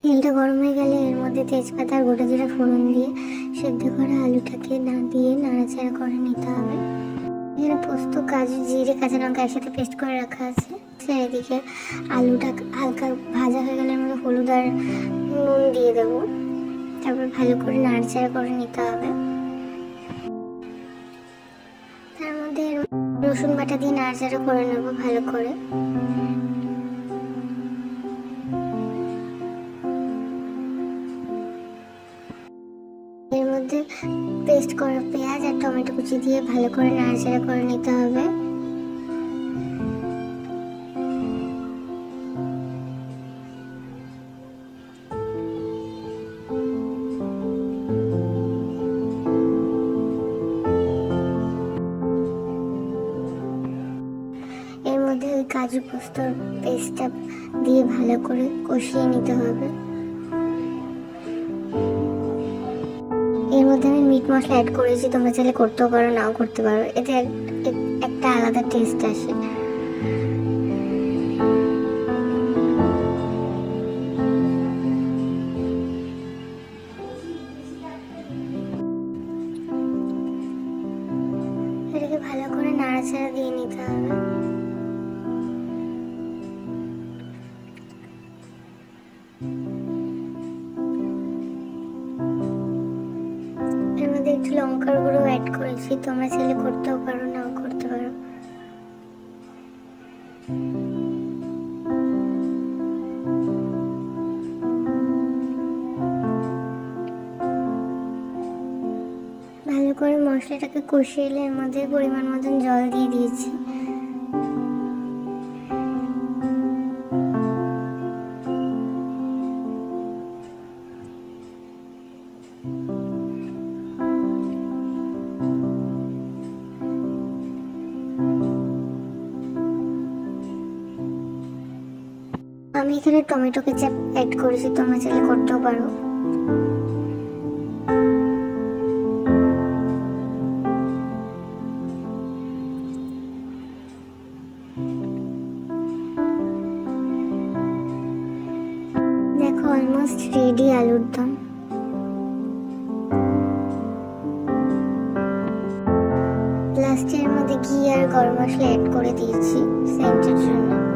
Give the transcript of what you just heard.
তেলটা গরম হয়ে গেলে এর মধ্যে তেজপাতা আর গোটা জিরা ফোড়ন দিয়ে সেদ্ধ করা আলুটাকে না দিয়ে নাড়াচাড়া করে নিতে হবে। এখানে পোস্ত, কাজু, জিরে, কাঁচা লঙ্কা একসাথে পেস্ট করে রাখা আছে। এদিকে আলুটা হালকা ভাজা হয়ে গেলে এর মধ্যে হলুদ আর নুন দিয়ে দেবো। তারপর ভালো করে নাড়াচাড়া করে নিতে হবে। তার মধ্যে রসুন বাটা দিয়ে নাড়াচাড়া করে নেবো ভালো করে। এর মধ্যে পেস্ট করা পেঁয়াজ আর টমেটো কুচি দিয়ে ভালো করে নাড়াচাড়া করে নিতে হবে। এর মধ্যে ওই কাজু পোস্তর পেস্টটা দিয়ে ভালো করে কষিয়ে নিতে হবে। এর মধ্যে আমি মিট মশলা অ্যাড করেছি, তোমরা চাইলে করতেও পারো, নাও করতে পারো, এতে একটা আলাদা টেস্ট আসে। এটাকে ভালো করে নাড়াচাড়া দিয়ে নিতে হবে। এর মধ্যে একটু লঙ্কার গুঁড়ো অ্যাড করেছি, তোমরা চাইলে করতেও পারো, নাও করতে পারো। ভালো করে মশলাটাকে কষিয়ে এলে এর মধ্যে পরিমাণ মতন জল দিয়ে দিয়েছি। আমি এখানে টমেটো কেচাপ অ্যাড করেছি, তোমরা চাইলে করতেও পারো। দেখো অলমোস্ট রেডি আলুর দম। লাস্টের মধ্যে ঘি আর গরম মশলা অ্যাড করে দিয়েছি সেন্টের জন্য।